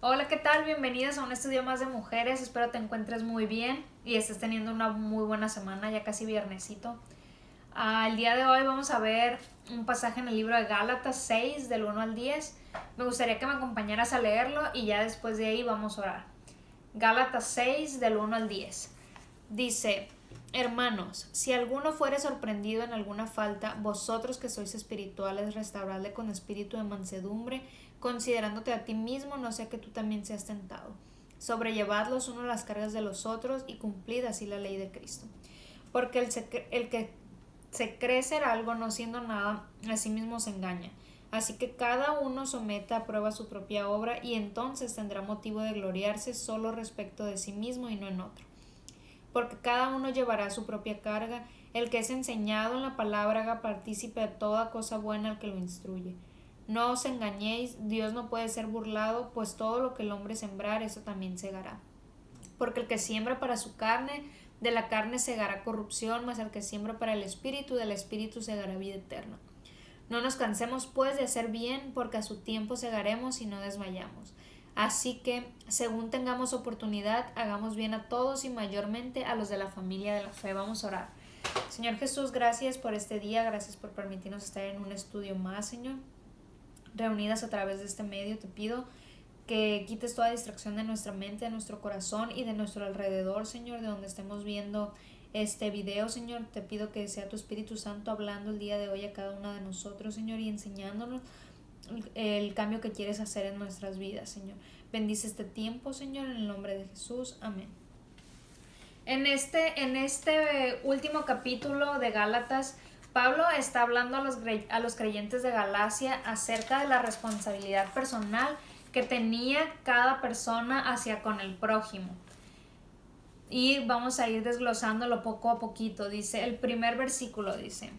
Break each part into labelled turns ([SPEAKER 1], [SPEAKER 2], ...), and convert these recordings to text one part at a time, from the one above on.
[SPEAKER 1] Hola, ¿qué tal? Bienvenidos a un estudio más de mujeres. Espero te encuentres muy bien y estés teniendo una muy buena semana, ya casi viernesito. El día de hoy vamos a ver un pasaje en el libro de Gálatas 6, del 1 al 10. Me gustaría que me acompañaras a leerlo y ya después de ahí vamos a orar. Gálatas 6, del 1 al 10. Dice: Hermanos, si alguno fuere sorprendido en alguna falta, vosotros que sois espirituales, restauradle con espíritu de mansedumbre, considerándote a ti mismo, no sea que tú también seas tentado. Sobrellevad los unos las cargas de los otros y cumplid así la ley de Cristo. Porque el que se cree ser algo no siendo nada, a sí mismo se engaña. Así que cada uno someta a prueba su propia obra y entonces tendrá motivo de gloriarse solo respecto de sí mismo y no en otro, porque cada uno llevará su propia carga. El que es enseñado en la palabra haga partícipe de toda cosa buena al que lo instruye. No os engañéis, Dios no puede ser burlado, pues todo lo que el hombre sembrar, eso también segará. Porque el que siembra para su carne, de la carne segará corrupción, mas el que siembra para el espíritu, del espíritu segará vida eterna. No nos cansemos pues de hacer bien, porque a su tiempo segaremos y no desmayamos. Así que, según tengamos oportunidad, hagamos bien a todos y mayormente a los de la familia de la fe. Vamos a orar. Señor Jesús, gracias por este día, gracias por permitirnos estar en un estudio más, Señor. Reunidas a través de este medio, te pido que quites toda distracción de nuestra mente, de nuestro corazón y de nuestro alrededor, Señor, de donde estemos viendo este video, Señor. Te pido que sea tu Espíritu Santo hablando el día de hoy a cada una de nosotros, Señor, y enseñándonos el cambio que quieres hacer en nuestras vidas, Señor. Bendice este tiempo, Señor, en el nombre de Jesús. Amén. En este último capítulo de Gálatas, Pablo está hablando a los creyentes de Galacia acerca de la responsabilidad personal que tenía cada persona hacia con el prójimo. Y vamos a ir desglosándolo poco a poquito. Dice, el primer versículo dice: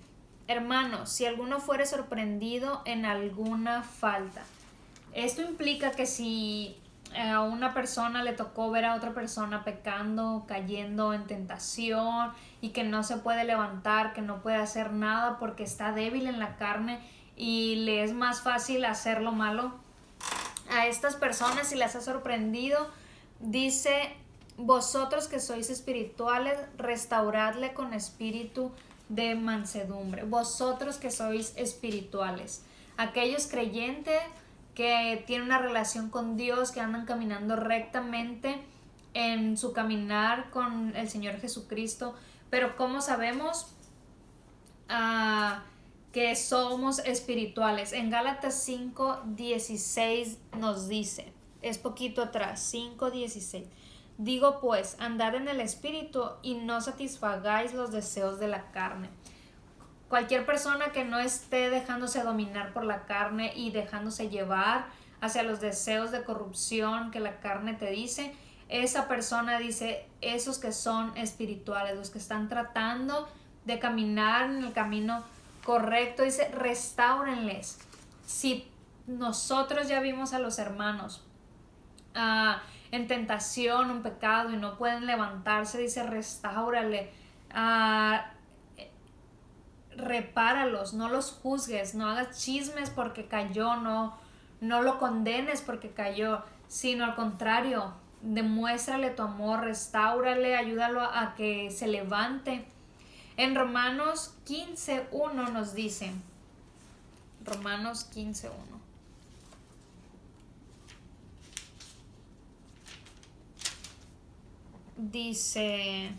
[SPEAKER 1] Hermanos, si alguno fuere sorprendido en alguna falta. Esto implica que si a una persona le tocó ver a otra persona pecando, cayendo en tentación y que no se puede levantar, que no puede hacer nada porque está débil en la carne y le es más fácil hacer lo malo, a estas personas, si las ha sorprendido, dice: vosotros que sois espirituales, restauradle con espíritu de mansedumbre. Vosotros que sois espirituales, aquellos creyentes que tienen una relación con Dios, que andan caminando rectamente en su caminar con el Señor Jesucristo. Pero ¿cómo sabemos que somos espirituales? En Gálatas 5:16 nos dice, es poquito atrás, 5:16: Digo pues, andad en el espíritu y no satisfagáis los deseos de la carne. Cualquier persona que no esté dejándose dominar por la carne y dejándose llevar hacia los deseos de corrupción que la carne te dice, esa persona dice, esos que son espirituales, los que están tratando de caminar en el camino correcto, dice, restáurenles. Si nosotros ya vimos a los hermanos en tentación, un pecado y no pueden levantarse, dice, restáurale, repáralos, no los juzgues, no hagas chismes porque cayó, no lo condenes porque cayó, sino al contrario, demuéstrale tu amor, restáurale, ayúdalo a que se levante. En Romanos 15:1 nos dice, Romanos 15:1 dice: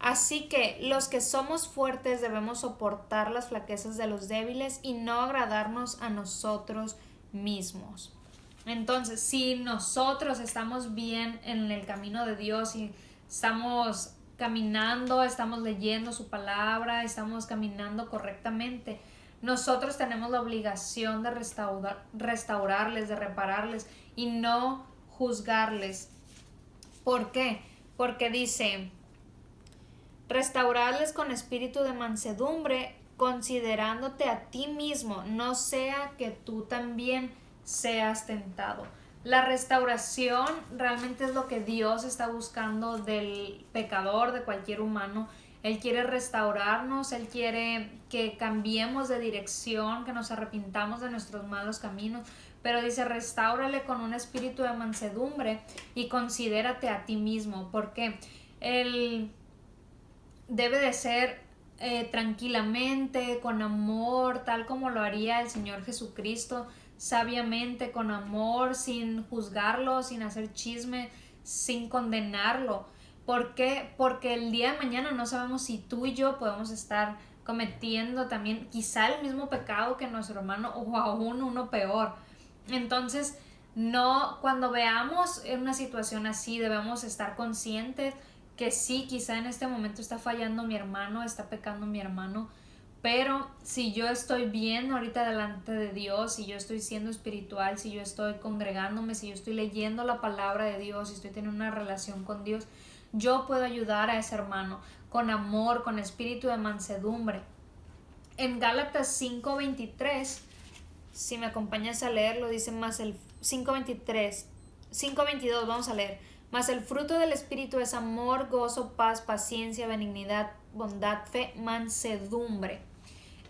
[SPEAKER 1] así que los que somos fuertes debemos soportar las flaquezas de los débiles y no agradarnos a nosotros mismos. Entonces, si nosotros estamos bien en el camino de Dios y estamos caminando, estamos leyendo su palabra, estamos caminando correctamente, nosotros tenemos la obligación de restaurarles, de repararles y no juzgarles. ¿Por qué? Porque dice: restaurarles con espíritu de mansedumbre, considerándote a ti mismo, no sea que tú también seas tentado. La restauración realmente es lo que Dios está buscando del pecador, de cualquier humano. Él quiere restaurarnos, Él quiere que cambiemos de dirección, que nos arrepintamos de nuestros malos caminos, pero dice, restáurale con un espíritu de mansedumbre y considérate a ti mismo, porque él debe de ser tranquilamente, con amor, tal como lo haría el Señor Jesucristo, sabiamente, con amor, sin juzgarlo, sin hacer chisme, sin condenarlo. ¿Por qué? Porque el día de mañana no sabemos si tú y yo podemos estar cometiendo también quizá el mismo pecado que nuestro hermano o aún uno peor. Entonces, no, cuando veamos una situación así, debemos estar conscientes que sí, quizá en este momento está fallando mi hermano, está pecando mi hermano, pero si yo estoy bien ahorita delante de Dios, si yo estoy siendo espiritual, si yo estoy congregándome, si yo estoy leyendo la palabra de Dios, si estoy teniendo una relación con Dios, yo puedo ayudar a ese hermano con amor, con espíritu de mansedumbre. En Gálatas 5:23, si me acompañas a leerlo, dice más el 5:22, vamos a leer. Mas el fruto del Espíritu es amor, gozo, paz, paciencia, benignidad, bondad, fe, mansedumbre.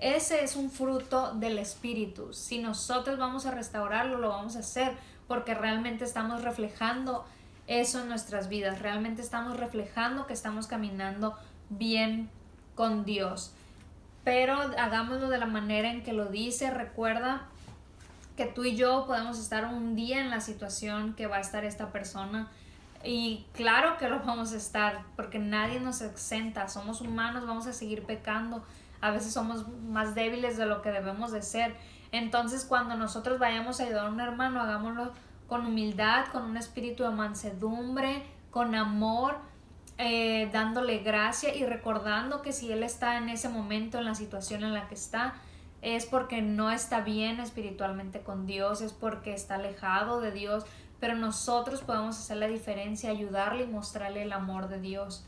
[SPEAKER 1] Ese es un fruto del Espíritu. Si nosotros vamos a restaurarlo, lo vamos a hacer porque realmente estamos reflejando eso en nuestras vidas. Realmente estamos reflejando que estamos caminando bien con Dios. Pero hagámoslo de la manera en que lo dice. Recuerda que tú y yo podemos estar un día en la situación que va a estar esta persona. Y claro que lo vamos a estar, porque nadie nos exenta, somos humanos, vamos a seguir pecando, a veces somos más débiles de lo que debemos de ser. Entonces cuando nosotros vayamos a ayudar a un hermano, hagámoslo con humildad, con un espíritu de mansedumbre, con amor, dándole gracia y recordando que si él está en ese momento, en la situación en la que está, es porque no está bien espiritualmente con Dios, es porque está alejado de Dios, pero nosotros podemos hacer la diferencia, ayudarle y mostrarle el amor de Dios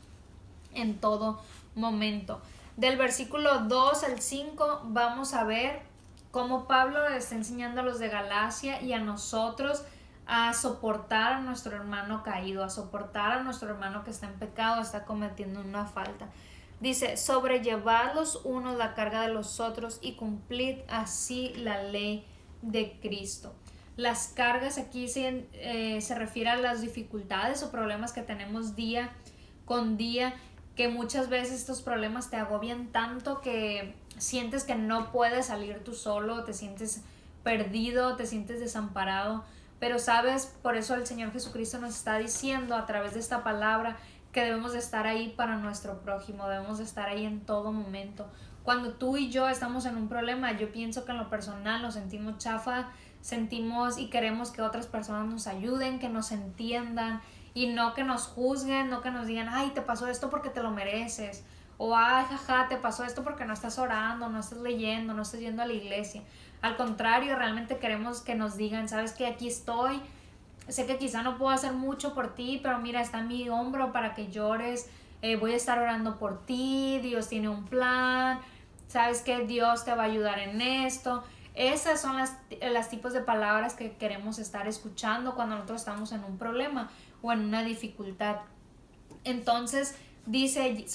[SPEAKER 1] en todo momento. Del versículo 2 al 5 vamos a ver cómo Pablo le está enseñando a los de Galacia y a nosotros a soportar a nuestro hermano caído, a soportar a nuestro hermano que está en pecado, está cometiendo una falta. Dice, sobrellevad los unos la carga de los otros y cumplid así la ley de Cristo. Las cargas aquí se refiere a las dificultades o problemas que tenemos día con día, que muchas veces estos problemas te agobian tanto que sientes que no puedes salir tú solo, te sientes perdido, te sientes desamparado. Pero sabes, por eso el Señor Jesucristo nos está diciendo a través de esta palabra que debemos de estar ahí para nuestro prójimo, debemos de estar ahí en todo momento. Cuando tú y yo estamos en un problema, yo pienso que en lo personal nos sentimos chafa, sentimos y queremos que otras personas nos ayuden, que nos entiendan y no que nos juzguen, no que nos digan, ay, te pasó esto porque te lo mereces, o ay, jaja, te pasó esto porque no estás orando, no estás leyendo, no estás yendo a la iglesia. Al contrario, realmente queremos que nos digan, sabes que aquí estoy, sé que quizá no puedo hacer mucho por ti, pero mira, está en mi hombro para que llores, voy a estar orando por ti, Dios tiene un plan, sabes que Dios te va a ayudar en esto. Esas son las tipos de palabras que queremos estar escuchando cuando nosotros estamos en un problema o en una dificultad. Entonces dice,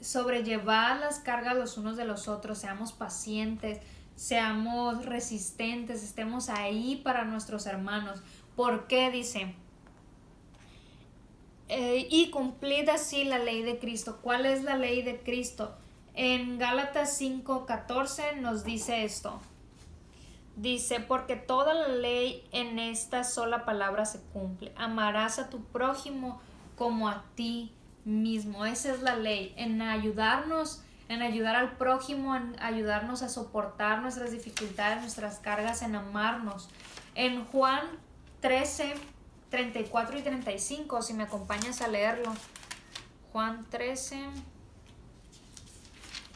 [SPEAKER 1] sobrellevar las cargas los unos de los otros, seamos pacientes, seamos resistentes, estemos ahí para nuestros hermanos. ¿Por qué? Dice, y cumplid así la ley de Cristo. ¿Cuál es la ley de Cristo? En Gálatas 5:14 nos dice esto. Dice, porque toda la ley en esta sola palabra se cumple. Amarás a tu prójimo como a ti mismo. Esa es la ley, en ayudarnos, en ayudar al prójimo, en ayudarnos a soportar nuestras dificultades, nuestras cargas, en amarnos. En Juan 13, 34 y 35, si me acompañas a leerlo. Juan 13,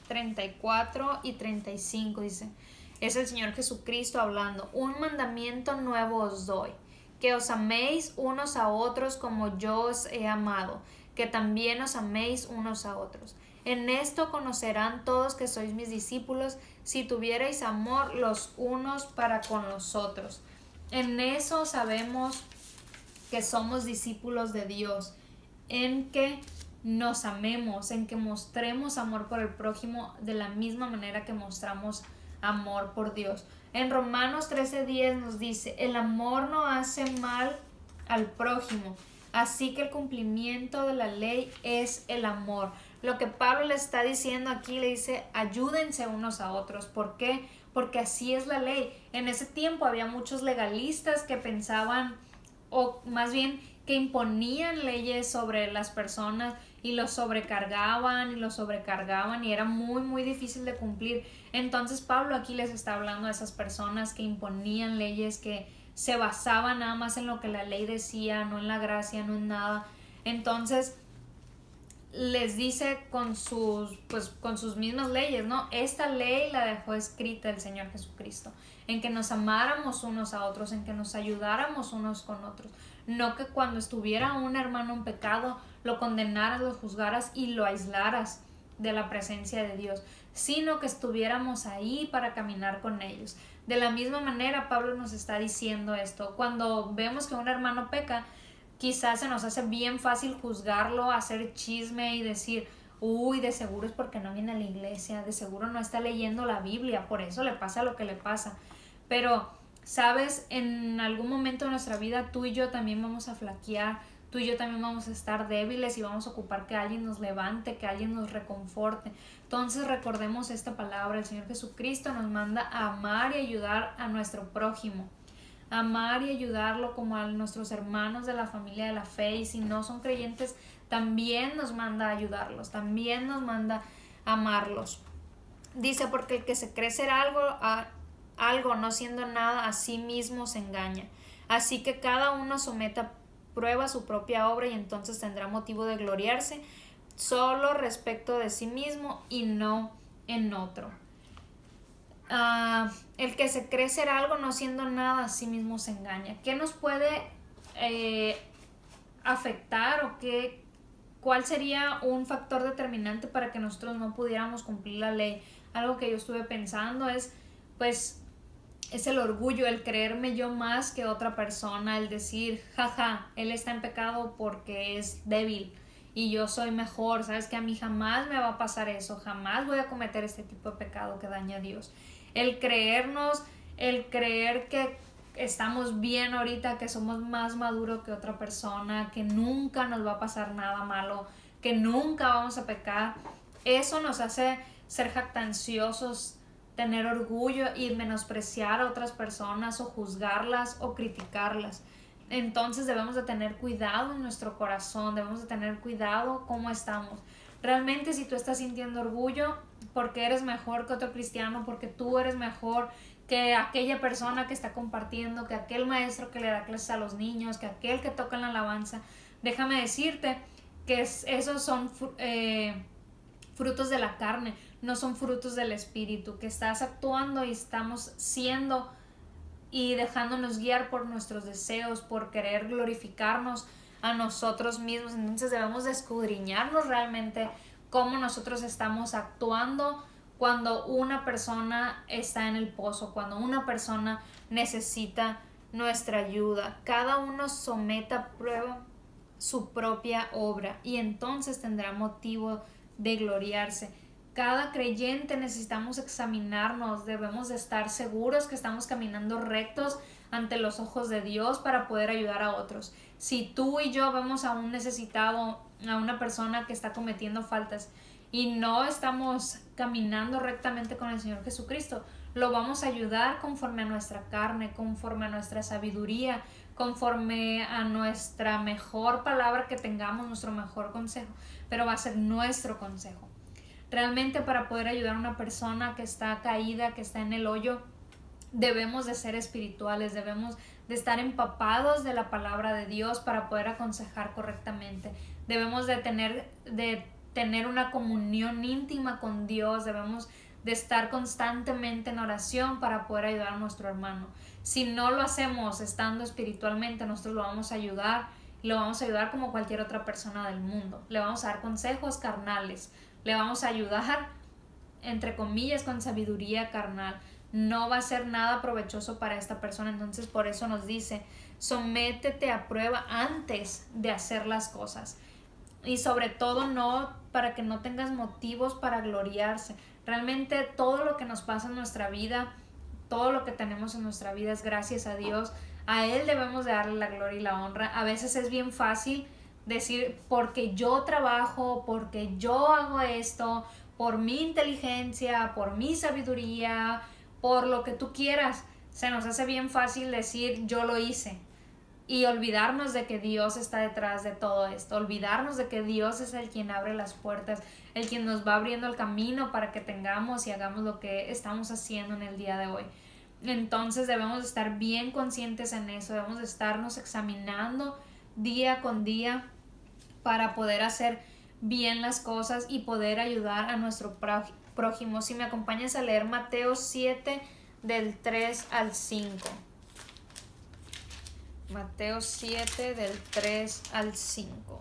[SPEAKER 1] 34 y 35 dice, es el Señor Jesucristo hablando, un mandamiento nuevo os doy, que os améis unos a otros como yo os he amado, que también os améis unos a otros. En esto conocerán todos que sois mis discípulos, si tuvierais amor los unos para con los otros. En eso sabemos que somos discípulos de Dios, en que nos amemos, en que mostremos amor por el prójimo de la misma manera que mostramos amor por Dios. En Romanos 13:10 nos dice, el amor no hace mal al prójimo, así que el cumplimiento de la ley es el amor. Lo que Pablo le está diciendo aquí, le dice, ayúdense unos a otros. ¿Por qué? Porque así es la ley. En ese tiempo había muchos legalistas que pensaban, o más bien que imponían leyes sobre las personas y los sobrecargaban y era muy muy difícil de cumplir. Entonces Pablo aquí les está hablando a esas personas que imponían leyes, que se basaban nada más en lo que la ley decía, no en la gracia, no en nada. Entonces les dice con sus mismas leyes, ¿no? Esta ley la dejó escrita el Señor Jesucristo, en que nos amáramos unos a otros, en que nos ayudáramos unos con otros. No que cuando estuviera un hermano en pecado lo condenaras, lo juzgaras y lo aislaras de la presencia de Dios, sino que estuviéramos ahí para caminar con ellos. De la misma manera, Pablo nos está diciendo esto. Cuando vemos que un hermano peca, quizás se nos hace bien fácil juzgarlo, hacer chisme y decir, uy, de seguro es porque no viene a la iglesia, de seguro no está leyendo la Biblia, por eso le pasa lo que le pasa. Pero, ¿sabes? En algún momento de nuestra vida tú y yo también vamos a flaquear, tú y yo también vamos a estar débiles y vamos a ocupar que alguien nos levante, que alguien nos reconforte. Entonces recordemos esta palabra, el Señor Jesucristo nos manda a amar y ayudar a nuestro prójimo. Amar y ayudarlo como a nuestros hermanos de la familia de la fe, y si no son creyentes también nos manda a ayudarlos, también nos manda a amarlos. Dice, porque el que se cree ser algo no siendo nada, a sí mismo se engaña. Así que cada uno someta a prueba su propia obra y entonces tendrá motivo de gloriarse solo respecto de sí mismo y no en otro. El que se cree ser algo no siendo nada, a sí mismo se engaña. ¿Qué nos puede afectar o cuál sería un factor determinante para que nosotros no pudiéramos cumplir la ley? Algo que yo estuve pensando es el orgullo, el creerme yo más que otra persona, el decir, jaja, él está en pecado porque es débil y yo soy mejor, sabes que a mí jamás me va a pasar eso, jamás voy a cometer este tipo de pecado que daña a Dios. El creer que estamos bien ahorita, que somos más maduros que otra persona, que nunca nos va a pasar nada malo, que nunca vamos a pecar, eso nos hace ser jactanciosos, tener orgullo y menospreciar a otras personas o juzgarlas o criticarlas. Entonces debemos de tener cuidado en nuestro corazón, debemos de tener cuidado cómo estamos. Realmente, si tú estás sintiendo orgullo porque eres mejor que otro cristiano, porque tú eres mejor que aquella persona que está compartiendo, que aquel maestro que le da clases a los niños, que aquel que toca en la alabanza, déjame decirte que esos son frutos de la carne, no son frutos del espíritu, que estás actuando y estamos siendo y dejándonos guiar por nuestros deseos, por querer glorificarnos a nosotros mismos. Entonces debemos de escudriñarnos realmente cómo nosotros estamos actuando cuando una persona está en el pozo, cuando una persona necesita nuestra ayuda. Cada uno someta a prueba su propia obra y entonces tendrá motivo de gloriarse. Cada creyente necesitamos examinarnos, debemos de estar seguros que estamos caminando rectos ante los ojos de Dios para poder ayudar a otros. Si tú y yo vemos a un necesitado, a una persona que está cometiendo faltas y no estamos caminando rectamente con el Señor Jesucristo, lo vamos a ayudar conforme a nuestra carne, conforme a nuestra sabiduría, conforme a nuestra mejor palabra que tengamos, nuestro mejor consejo, pero va a ser nuestro consejo. Realmente, para poder ayudar a una persona que está caída, que está en el hoyo, debemos de ser espirituales, debemos de estar empapados de la palabra de Dios para poder aconsejar correctamente. Debemos de tener una comunión íntima con Dios, debemos de estar constantemente en oración para poder ayudar a nuestro hermano. Si no lo hacemos estando espiritualmente, nosotros lo vamos a ayudar, y lo vamos a ayudar como cualquier otra persona del mundo. Le vamos a dar consejos carnales, le vamos a ayudar, entre comillas, con sabiduría carnal. No va a ser nada provechoso para esta persona. Entonces, por eso nos dice, sométete a prueba antes de hacer las cosas. Y sobre todo, no para que no tengas motivos para gloriarse. Realmente todo lo que nos pasa en nuestra vida, todo lo que tenemos en nuestra vida es gracias a Dios. A Él debemos de darle la gloria y la honra. A veces es bien fácil decir, porque yo trabajo, porque yo hago esto, por mi inteligencia, por mi sabiduría, por lo que tú quieras. Se nos hace bien fácil decir, yo lo hice. Y olvidarnos de que Dios está detrás de todo esto, olvidarnos de que Dios es el quien abre las puertas, el quien nos va abriendo el camino para que tengamos y hagamos lo que estamos haciendo en el día de hoy. Entonces debemos estar bien conscientes en eso, debemos de estarnos examinando día con día para poder hacer bien las cosas y poder ayudar a nuestro prójimo. Si me acompañas a leer Mateo 7 del 3 al 5. Mateo 7 del 3 al 5.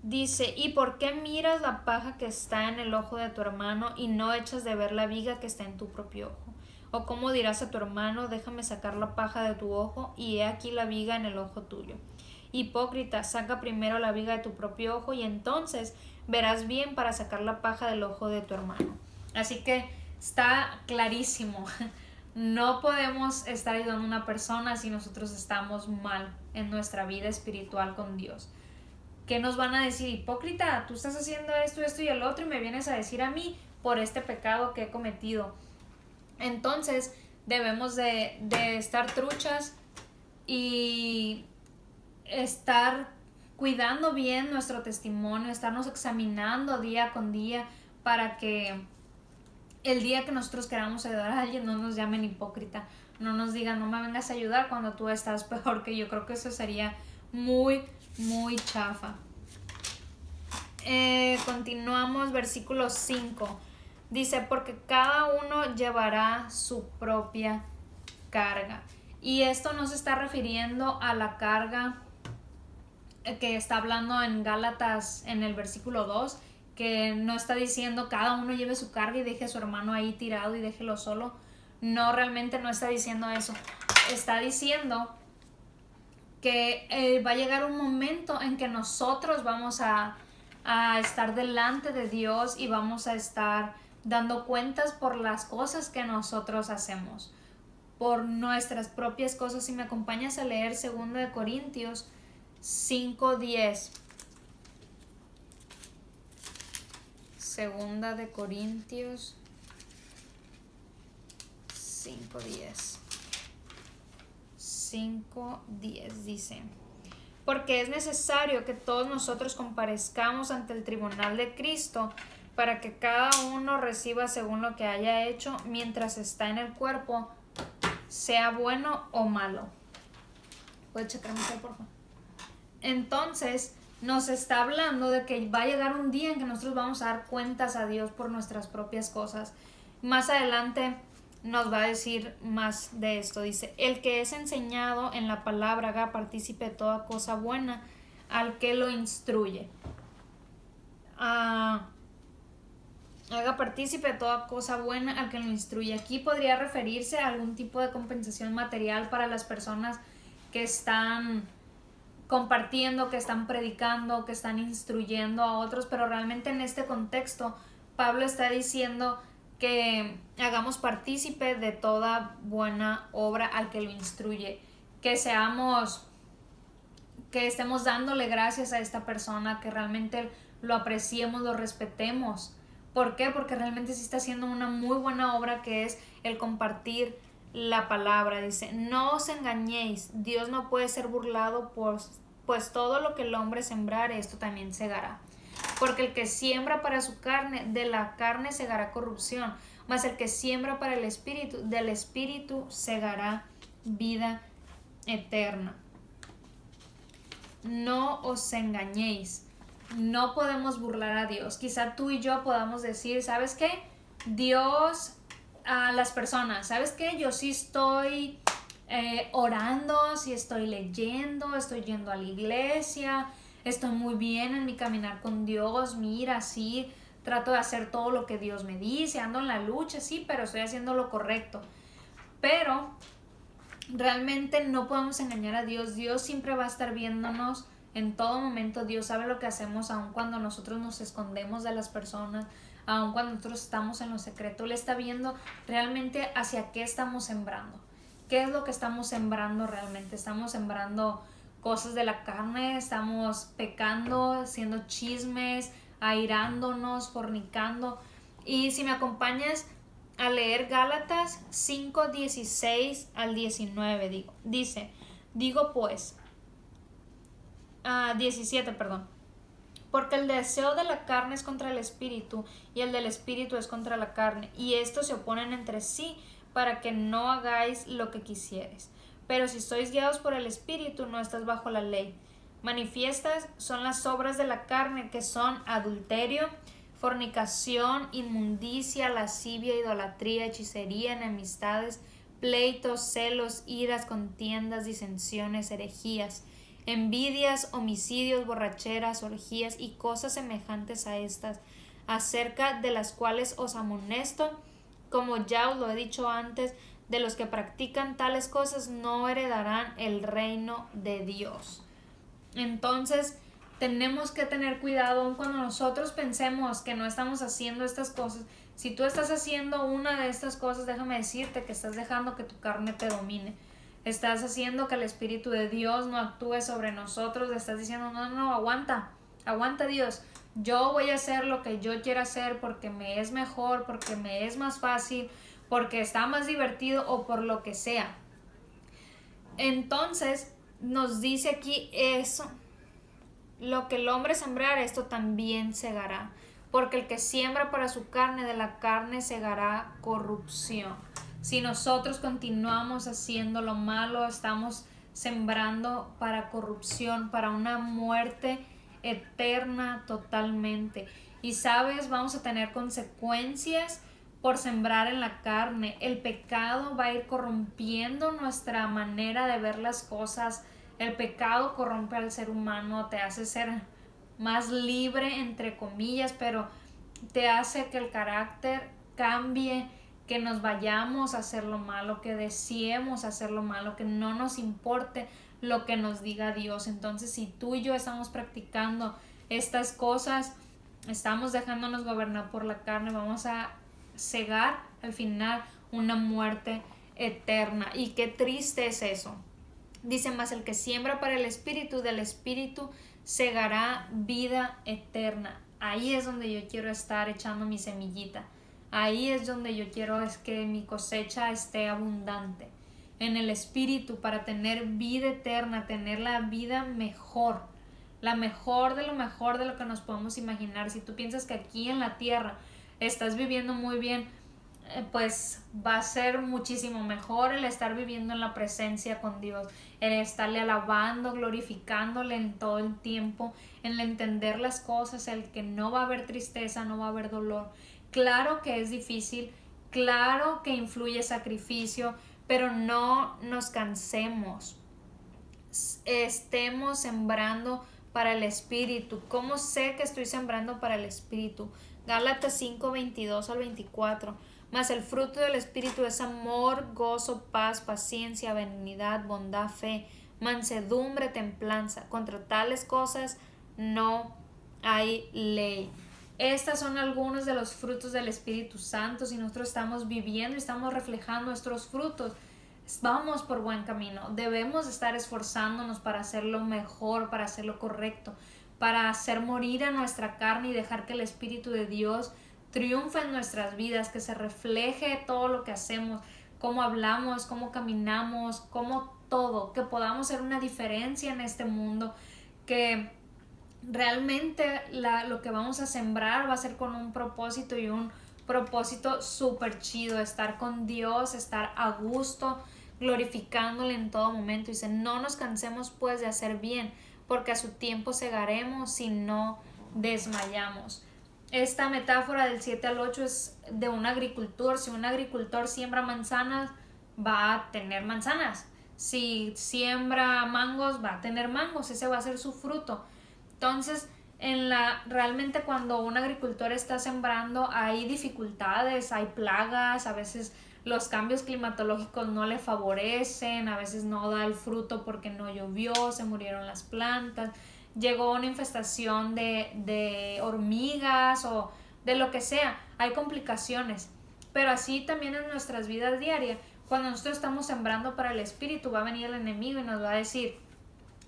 [SPEAKER 1] Dice, ¿y por qué miras la paja que está en el ojo de tu hermano y no echas de ver la viga que está en tu propio ojo? ¿O cómo dirás a tu hermano, déjame sacar la paja de tu ojo y he aquí la viga en el ojo tuyo? Hipócrita, saca primero la viga de tu propio ojo y entonces verás bien para sacar la paja del ojo de tu hermano. Así que está clarísimo. No podemos estar ayudando a una persona si nosotros estamos mal en nuestra vida espiritual con Dios. ¿Qué nos van a decir? Hipócrita, tú estás haciendo esto, esto y el otro y me vienes a decir a mí por este pecado que he cometido. Entonces debemos de estar truchas y estar cuidando bien nuestro testimonio, estarnos examinando día con día para que el día que nosotros queramos ayudar a alguien no nos llamen hipócrita, no nos digan no me vengas a ayudar cuando tú estás peor que yo. Creo que eso sería muy, muy chafa. Continuamos, versículo 5. Dice, porque cada uno llevará su propia carga. Y esto no se está refiriendo a la carga que está hablando en Gálatas en el versículo 2, que no está diciendo cada uno lleve su carga y deje a su hermano ahí tirado y déjelo solo. No, realmente no está diciendo eso. Está diciendo que va a llegar un momento en que nosotros vamos a estar delante de Dios y vamos a estar dando cuentas por las cosas que nosotros hacemos, por nuestras propias cosas. Si me acompañas a leer 2 de Corintios 5:10. 2 de Corintios 5:10. 5:10 dice, porque es necesario que todos nosotros comparezcamos ante el tribunal de Cristo para que cada uno reciba según lo que haya hecho mientras está en el cuerpo, sea bueno o malo. ¿Puedes checarme eso, por favor? Entonces nos está hablando de que va a llegar un día en que nosotros vamos a dar cuentas a Dios por nuestras propias cosas. Más adelante nos va a decir más de esto. Dice, el que es enseñado en la palabra haga partícipe de toda cosa buena al que lo instruye. Haga partícipe de toda cosa buena al que lo instruye. Aquí podría referirse a algún tipo de compensación material para las personas que están compartiendo, que están predicando, que están instruyendo a otros, pero realmente en este contexto Pablo está diciendo que hagamos partícipe de toda buena obra al que lo instruye, que estemos dándole gracias a esta persona, que realmente lo apreciemos, lo respetemos. ¿Por qué? Porque realmente sí está haciendo una muy buena obra, que es el compartir la palabra. Dice, no os engañéis, Dios no puede ser burlado, pues todo lo que el hombre sembrare, esto también segará. Porque el que siembra para su carne, de la carne segará corrupción, mas el que siembra para el espíritu, del espíritu segará vida eterna. No os engañéis. No podemos burlar a Dios. Quizá tú y yo podamos decir, ¿sabes qué? Dios, a las personas, ¿sabes qué? Yo sí estoy orando, sí estoy leyendo, estoy yendo a la iglesia, estoy muy bien en mi caminar con Dios, mira, sí, trato de hacer todo lo que Dios me dice, ando en la lucha, sí, pero estoy haciendo lo correcto. Pero realmente no podemos engañar a Dios. Dios siempre va a estar viéndonos en todo momento. Dios sabe lo que hacemos, aun cuando nosotros nos escondemos de las personas, aun cuando nosotros estamos en lo secreto. Él está viendo realmente hacia qué estamos sembrando. ¿Qué es lo que estamos sembrando realmente? ¿Estamos sembrando cosas de la carne? ¿Estamos pecando, haciendo chismes, airándonos, fornicando? Y si me acompañas a leer Gálatas 5, 16 al 19, digo pues, 17, perdón. Porque el deseo de la carne es contra el espíritu y el del espíritu es contra la carne, y estos se oponen entre sí para que no hagáis lo que quisieres. Pero si sois guiados por el espíritu, no estás bajo la ley. Manifiestas son las obras de la carne, que son adulterio, fornicación, inmundicia, lascivia, idolatría, hechicería, enemistades, pleitos, celos, iras, contiendas, disensiones, herejías, envidias, homicidios, borracheras, orgías y cosas semejantes a estas, acerca de las cuales os amonesto, como ya os lo he dicho antes, de los que practican tales cosas no heredarán el reino de Dios. Entonces, tenemos que tener cuidado aun cuando nosotros pensemos que no estamos haciendo estas cosas. Si tú estás haciendo una de estas cosas, déjame decirte que estás dejando que tu carne te domine. Estás haciendo que el Espíritu de Dios no actúe sobre nosotros. Le estás diciendo, no, aguanta Dios. Yo voy a hacer lo que yo quiera hacer porque me es mejor, porque me es más fácil, porque está más divertido o por lo que sea. Entonces, nos dice aquí eso. Lo que el hombre sembrar, esto también segará. Porque el que siembra para su carne, de la carne segará corrupción. Si nosotros continuamos haciendo lo malo, estamos sembrando para corrupción, para una muerte eterna totalmente. Y sabes, vamos a tener consecuencias por sembrar en la carne. El pecado va a ir corrompiendo nuestra manera de ver las cosas. El pecado corrompe al ser humano, te hace ser más libre, entre comillas, pero te hace que el carácter cambie, que nos vayamos a hacer lo malo, que deseemos hacer lo malo, que no nos importe lo que nos diga Dios. Entonces, si tú y yo estamos practicando estas cosas, estamos dejándonos gobernar por la carne, vamos a cegar al final una muerte eterna. Y qué triste es eso. Dice más, el que siembra para el espíritu, del espíritu segará vida eterna. Ahí es donde yo quiero estar echando mi semillita. Ahí es donde yo quiero es que mi cosecha esté abundante. En el espíritu, para tener vida eterna, tener la vida mejor. La mejor de lo que nos podemos imaginar. Si tú piensas que aquí en la tierra estás viviendo muy bien, pues va a ser muchísimo mejor el estar viviendo en la presencia con Dios, el estarle alabando, glorificándole en todo el tiempo, en el entender las cosas, el que no va a haber tristeza, no va a haber dolor. Claro que es difícil, claro que influye sacrificio, pero no nos cansemos. Estemos sembrando para el espíritu. ¿Cómo sé que estoy sembrando para el espíritu? Gálatas 5, 22 al 24. Mas el fruto del espíritu es amor, gozo, paz, paciencia, benignidad, bondad, fe, mansedumbre, templanza. Contra tales cosas no hay ley. Estas son algunos de los frutos del Espíritu Santo. Si nosotros estamos viviendo y estamos reflejando nuestros frutos, vamos por buen camino. Debemos estar esforzándonos para hacerlo mejor, para hacerlo correcto, para hacer morir a nuestra carne y dejar que el Espíritu de Dios triunfe en nuestras vidas, que se refleje todo lo que hacemos, cómo hablamos, cómo caminamos, cómo todo, que podamos hacer una diferencia en este mundo, que realmente lo que vamos a sembrar va a ser con un propósito, y un propósito súper chido, estar con Dios, estar a gusto, glorificándole en todo momento. Dice, no nos cansemos pues de hacer bien, porque a su tiempo segaremos si no desmayamos. Esta metáfora del 7 al 8 es de un agricultor. Si un agricultor siembra manzanas, va a tener manzanas. Si siembra mangos, va a tener mangos. Ese va a ser su fruto. Entonces, realmente cuando un agricultor está sembrando, hay dificultades, hay plagas, a veces los cambios climatológicos no le favorecen, a veces no da el fruto porque no llovió, se murieron las plantas, llegó una infestación de hormigas o de lo que sea, hay complicaciones. Pero así también en nuestras vidas diarias, cuando nosotros estamos sembrando para el espíritu, va a venir el enemigo y nos va a decir,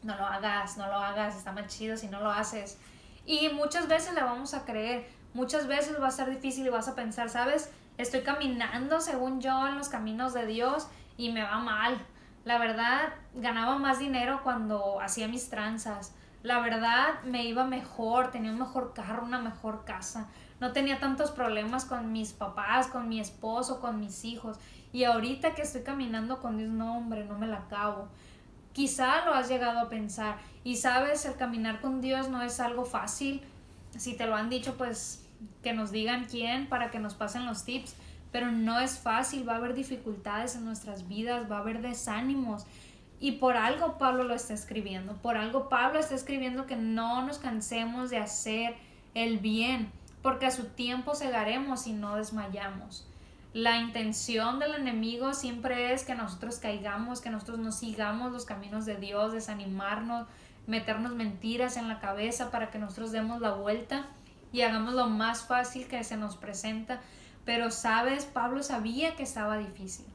[SPEAKER 1] no lo hagas, no lo hagas, está más chido si no lo haces. Y muchas veces la vamos a creer, muchas veces va a ser difícil y vas a pensar, ¿sabes? Estoy caminando según yo en los caminos de Dios y me va mal. La verdad, ganaba más dinero cuando hacía mis tranzas. La verdad, me iba mejor, tenía un mejor carro, una mejor casa. No tenía tantos problemas con mis papás, con mi esposo, con mis hijos. Y ahorita que estoy caminando con Dios, no, hombre, no me la acabo. Quizá lo has llegado a pensar y sabes, el caminar con Dios no es algo fácil. Si te lo han dicho, pues que nos digan quién para que nos pasen los tips, pero no es fácil, va a haber dificultades en nuestras vidas, va a haber desánimos y por algo Pablo lo está escribiendo, por algo Pablo está escribiendo que no nos cansemos de hacer el bien, porque a su tiempo segaremos y no desmayamos. La intención del enemigo siempre es que nosotros caigamos, que nosotros no sigamos los caminos de Dios, desanimarnos, meternos mentiras en la cabeza para que nosotros demos la vuelta y hagamos lo más fácil que se nos presenta. Pero sabes, Pablo sabía que estaba difícil.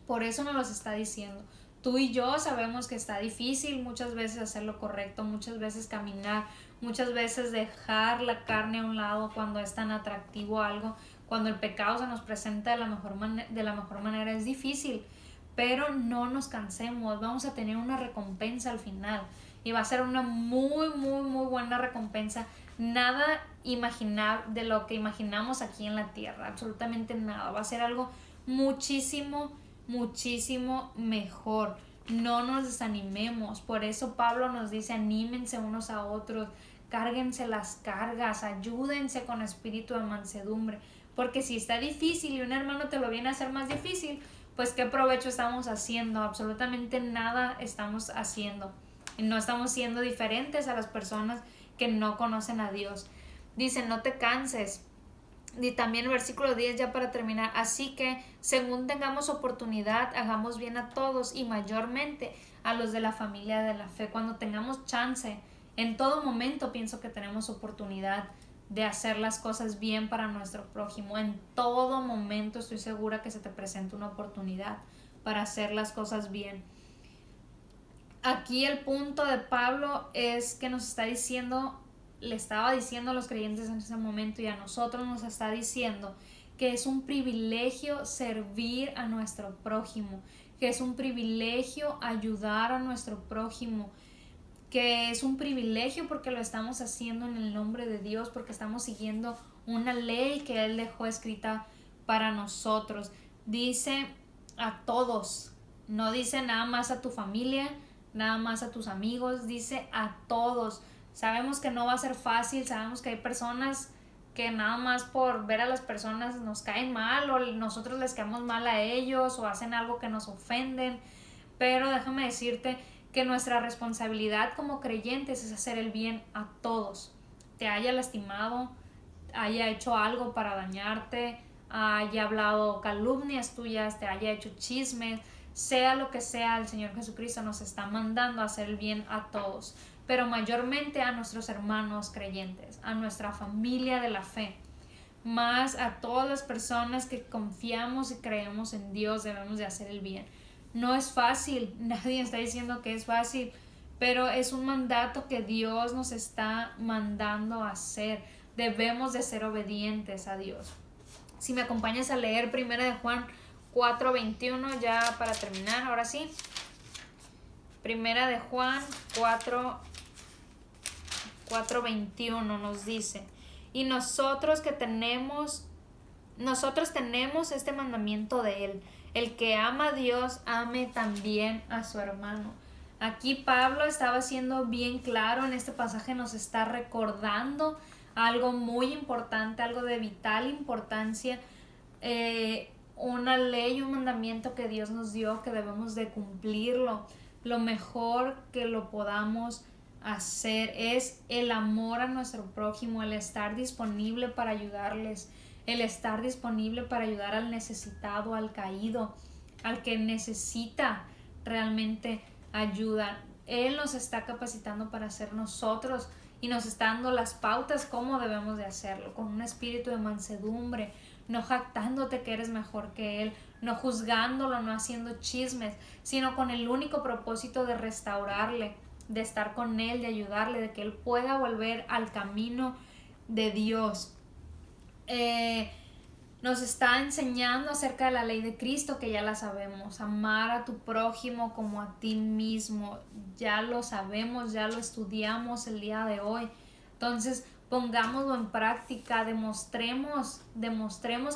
[SPEAKER 1] Por eso nos los está diciendo. Tú y yo sabemos que está difícil muchas veces hacer lo correcto, muchas veces caminar, muchas veces dejar la carne a un lado cuando es tan atractivo algo, cuando el pecado se nos presenta de la mejor manera es difícil, pero no nos cansemos, vamos a tener una recompensa al final y va a ser una muy buena recompensa, nada imaginar de lo que imaginamos aquí en la tierra, absolutamente nada, va a ser algo muchísimo mejor. No nos desanimemos, por eso Pablo nos dice anímense unos a otros, cárguense las cargas, ayúdense con espíritu de mansedumbre, porque si está difícil y un hermano te lo viene a hacer más difícil, pues qué provecho estamos haciendo, absolutamente nada estamos haciendo y no estamos siendo diferentes a las personas que no conocen a Dios. Dice, no te canses. Y también el versículo 10 ya para terminar, así que según tengamos oportunidad, hagamos bien a todos y mayormente a los de la familia de la fe. Cuando tengamos chance, en todo momento pienso que tenemos oportunidad de hacer las cosas bien para nuestro prójimo. En todo momento estoy segura que se te presenta una oportunidad para hacer las cosas bien. Aquí el punto de Pablo es que nos está diciendo, le estaba diciendo a los creyentes en ese momento y a nosotros nos está diciendo que es un privilegio servir a nuestro prójimo, que es un privilegio ayudar a nuestro prójimo, que es un privilegio porque lo estamos haciendo en el nombre de Dios, porque estamos siguiendo una ley que Él dejó escrita para nosotros. Dice a todos, no dice nada más a tu familia, nada más a tus amigos, dice a todos. Sabemos que no va a ser fácil, sabemos que hay personas que nada más por ver a las personas nos caen mal o nosotros les caemos mal a ellos o hacen algo que nos ofenden, pero déjame decirte que nuestra responsabilidad como creyentes es hacer el bien a todos. Te haya lastimado, haya hecho algo para dañarte, haya hablado calumnias tuyas, te haya hecho chismes, sea lo que sea, el Señor Jesucristo nos está mandando a hacer el bien a todos, pero mayormente a nuestros hermanos creyentes, a nuestra familia de la fe, más a todas las personas que confiamos y creemos en Dios debemos de hacer el bien. No es fácil, nadie está diciendo que es fácil, pero es un mandato que Dios nos está mandando a hacer. Debemos de ser obedientes a Dios. Si me acompañas a leer 1 de Juan 4:21 ya para terminar, ahora sí. 1 de Juan 4:21 nos dice, y nosotros tenemos este mandamiento de Él, el que ama a Dios, ame también a su hermano. Aquí Pablo estaba siendo bien claro, en este pasaje nos está recordando algo muy importante, algo de vital importancia, una ley, un mandamiento que Dios nos dio que debemos de cumplirlo. Lo mejor que lo podamos hacer es el amor a nuestro prójimo, el estar disponible para ayudarles, el estar disponible para ayudar al necesitado, al caído, al que necesita realmente ayuda. Él nos está capacitando para ser nosotros y nos está dando las pautas cómo debemos de hacerlo, con un espíritu de mansedumbre, no jactándote que eres mejor que Él, no juzgándolo, no haciendo chismes, sino con el único propósito de restaurarle, de estar con Él, de ayudarle, de que Él pueda volver al camino de Dios. Nos está enseñando acerca de la ley de Cristo, que ya la sabemos, amar a tu prójimo como a ti mismo, ya lo sabemos, ya lo estudiamos el día de hoy. Entonces pongámoslo en práctica, demostremos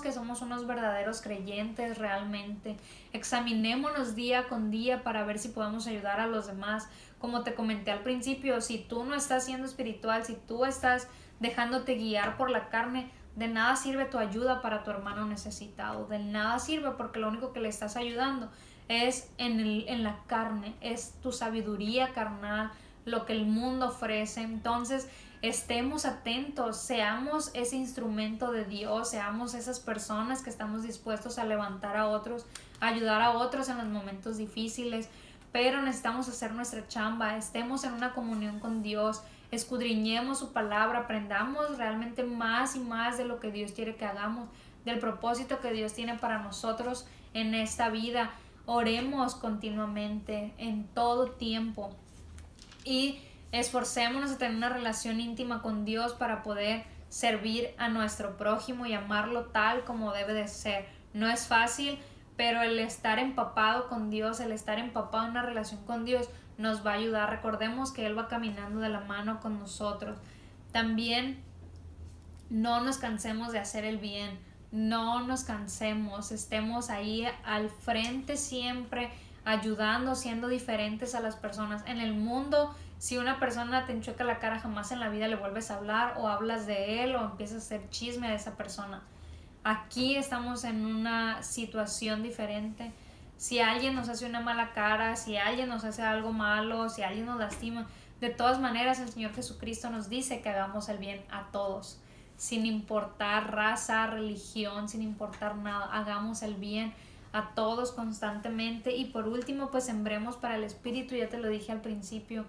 [SPEAKER 1] que somos unos verdaderos creyentes realmente, examinémonos día con día para ver si podemos ayudar a los demás. Como te comenté al principio, si tú no estás siendo espiritual, si tú estás dejándote guiar por la carne, de nada sirve tu ayuda para tu hermano necesitado, de nada sirve, porque lo único que le estás ayudando es en la carne, es tu sabiduría carnal, lo que el mundo ofrece. Entonces estemos atentos, seamos ese instrumento de Dios, seamos esas personas que estamos dispuestos a levantar a otros, a ayudar a otros en los momentos difíciles, pero necesitamos hacer nuestra chamba, estemos en una comunión con Dios, escudriñemos su palabra, aprendamos realmente más y más de lo que Dios quiere que hagamos, del propósito que Dios tiene para nosotros en esta vida. Oremos continuamente, en todo tiempo, y esforcémonos a tener una relación íntima con Dios para poder servir a nuestro prójimo y amarlo tal como debe de ser. No es fácil, pero el estar empapado con Dios, el estar empapado en una relación con Dios nos va a ayudar. Recordemos que Él va caminando de la mano con nosotros. También no nos cansemos de hacer el bien, no nos cansemos, estemos ahí al frente siempre, ayudando, siendo diferentes a las personas. En el mundo, si una persona te enchueca la cara, jamás en la vida le vuelves a hablar o hablas de él o empiezas a hacer chisme de esa persona. Aquí estamos en una situación diferente. Si alguien nos hace una mala cara, si alguien nos hace algo malo, si alguien nos lastima, de todas maneras el Señor Jesucristo nos dice que hagamos el bien a todos, sin importar raza, religión, sin importar nada, hagamos el bien a todos constantemente. Y por último, pues sembremos para el Espíritu, ya te lo dije al principio,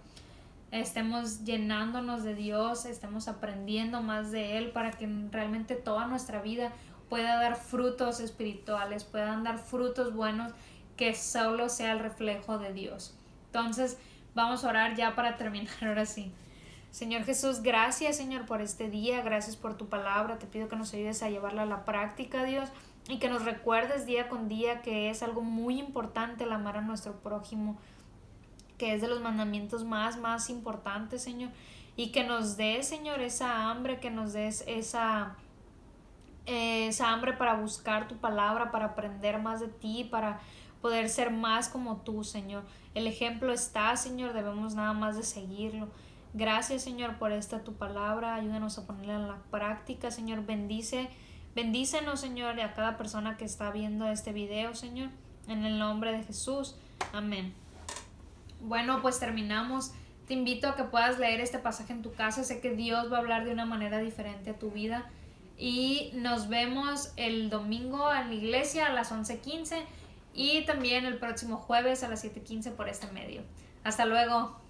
[SPEAKER 1] estemos llenándonos de Dios, estemos aprendiendo más de Él para que realmente toda nuestra vida pueda dar frutos espirituales, puedan dar frutos buenos, que solo sea el reflejo de Dios. Entonces vamos a orar ya para terminar ahora sí. Señor Jesús, gracias Señor por este día, gracias por tu palabra, te pido que nos ayudes a llevarla a la práctica, Dios, y que nos recuerdes día con día que es algo muy importante el amar a nuestro prójimo, que es de los mandamientos más importantes, Señor, y que nos des, Señor, esa hambre, que nos des esa hambre para buscar tu palabra, para aprender más de ti, para poder ser más como tú, Señor. El ejemplo está, Señor, debemos nada más de seguirlo. Gracias, Señor, por esta tu palabra, ayúdanos a ponerla en la práctica, Señor. Bendícenos, Señor, y a cada persona que está viendo este video, Señor, en el nombre de Jesús, amén. Bueno, pues terminamos. Te invito a que puedas leer este pasaje en tu casa. Sé que Dios va a hablar de una manera diferente a tu vida. Y nos vemos el domingo en la iglesia a las 11:15 y también el próximo jueves a las 7:15 por este medio. Hasta luego.